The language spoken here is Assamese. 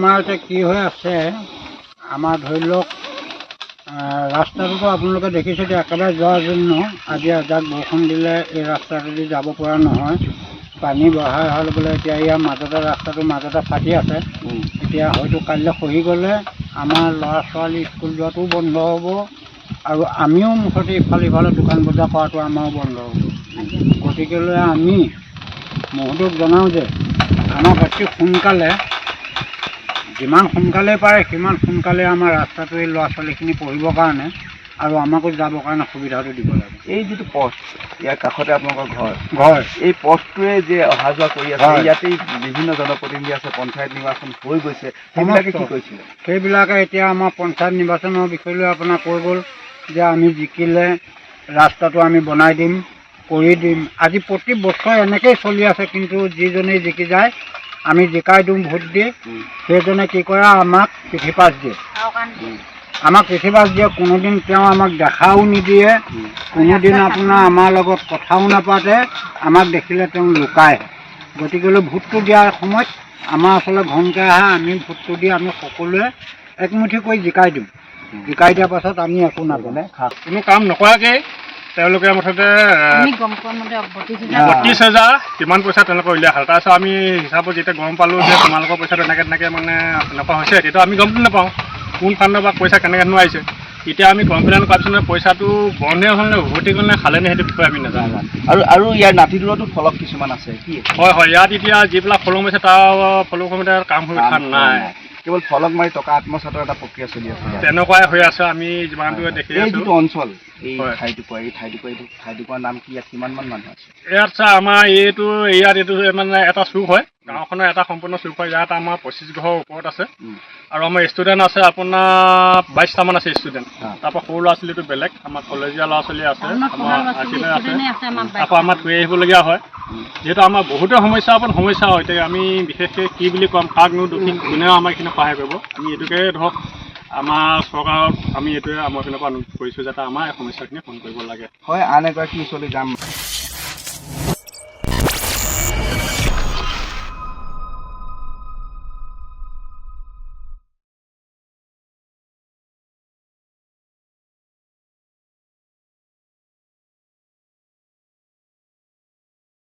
আমাৰ এতিয়া কি হৈ আছে, আমাৰ ধৰি লওক ৰাস্তাটোতো আপোনালোকে দেখিছে যে একেবাৰে যোৱাৰ জন্য আজি এজাক বৰষুণ দিলে এই ৰাস্তাটোদি যাব পৰা নহয়। পানী বঢ়াই হৈ গ'লে এতিয়া ইয়াৰ মাজতে ৰাস্তাটোৰ মাজতে ফাটি আছে। এতিয়া হয়তো কাইলৈ খহি গ'লে আমাৰ ল'ৰা ছোৱালী স্কুল যোৱাটোও বন্ধ হ'ব আৰু আমিও মুঠতে ইফালে ইফালে দোকান বজাৰ কৰাটো আমাৰো বন্ধ হ'ব। গতিকেলৈ আমি মহোদয়ক জনাওঁ যে আমাক অতি সোনকালে, যিমান সোনকালে পাৰে সিমান সোনকালে আমাৰ ৰাস্তাটো এই ল'ৰা ছোৱালীখিনি পঢ়িবৰ কাৰণে আৰু আমাকো যাবৰ কাৰণে সুবিধাটো দিব লাগে। এই যিটো পথ, ইয়াৰ কাষতে আপোনালোকৰ ঘৰ, এই পথটোৱে যে অহা যোৱা কৰি আছে, ইয়াতেই বিভিন্ন জনপ্ৰতিনিধি আছে, পঞ্চায়ত নিৰ্বাচন হৈ গৈছে, সেইবিলাকে কি কৈছিলে? সেইবিলাকে এতিয়া আমাৰ পঞ্চায়ত নিৰ্বাচনৰ বিষয় লৈ আপোনাৰ কৈ গ'ল যে আমি জিকিলে ৰাস্তাটো আমি বনাই দিম, কৰি দিম। আজি প্ৰতি বছৰ এনেকেই চলি আছে, কিন্তু যিজনেই জিকি যায় আমি জিকাই দিওঁ ভোট দি, সেইজনে কি কৰে আমাক পিঠি পাছ দিয়ে, আমাক পিঠি পাছ দিয়ে। কোনোদিন তেওঁ আমাক দেখাও নিদিয়ে, কোনোদিন আপোনাৰ আমাৰ লগত কথাও নাপাতে, আমাক দেখিলে তেওঁ লুকায়। গতিকেলৈ ভোটটো দিয়াৰ সময়ত আমাৰ আচলতে ঘনকৈ আহে, আমি ভোটটো দি আমি সকলোৱে একমুঠি কৰি জিকাই দিওঁ। জিকাই দিয়াৰ পাছত আমি একো নাজানে, কোনো কাম নকৰাকৈ তেওঁলোকে মুঠতে 32,000 কিমান পইচা তেওঁলোকে উলিয়াই খালে। তাৰপিছত আমি হিচাপত যেতিয়া গম পালোঁ যে তোমালোকৰ পইচাটো এনেকৈ মানে এনেকুৱা হৈছে, তেতিয়া আমি গমটো নাপাওঁ কোন ফাণ্ডৰ বা পইচা কেনেকৈ আহিছে। এতিয়া আমি কমপ্লেইন কৰাৰ পিছত পইচাটো বন্ধে হ'ল নে উভতি গ'ল নে খালে নে সেইটো বিষয়ে আমি নাজানো। আৰু ইয়াৰ নাতিদূৰতো ফলক কিছুমান আছে, কি? হয়, ইয়াত এতিয়া যিবিলাক ফলক মাৰিছে তাৰ ফলকসমূহ কাম হৈ উঠা নাই, কেৱল ফলক মাৰি টকা আত্মসাতৰ এটা প্ৰক্ৰিয়া চলি আছে। তেনেকুৱাই হৈ আছে। আমি যিমানটো দেখি আছোঁ, এই যিটো অঞ্চল, এই ঠাইটুকুৰাৰ নাম কি? ইয়াত কিমানমান মানুহ আছে? ইয়াত আমাৰ এইটো মানে এটা চুক হয়, গাঁওখনৰ এটা সম্পূৰ্ণ চুক হয়। ইয়াত আমাৰ 25 ঘৰৰ ওপৰত আছে আৰু আমাৰ ষ্টুডেণ্ট আছে আপোনাৰ 22টামান আছে ষ্টুডেণ্ট। তাৰপৰা সৰু ল'ৰা ছোৱালীটো বেলেগ, আমাৰ কলেজীয়া ল'ৰা ছোৱালী আছে, আমাৰ আৰ্টিনে আছে, আকৌ আমাৰ থৈ আহিবলগীয়া হয়। যিহেতু আমাৰ বহুতো সমস্যা হয়, এতিয়া আমি বিশেষকৈ কি বুলি ক'ম, কাকনো দোষী, কোনেও আমাক এইখিনি সহায় কৰিব। আমি এইটোকে ধৰক আমাৰ চৰকাৰক আমি এইটোৱে আমাৰ পিনৰ পৰা অনুৰোধ কৰিছোঁ যাতে আমাৰ এই সমস্যাখিনি ফোন কৰিব লাগে। হয়, আন এগৰাকী ওচৰলৈ যাম।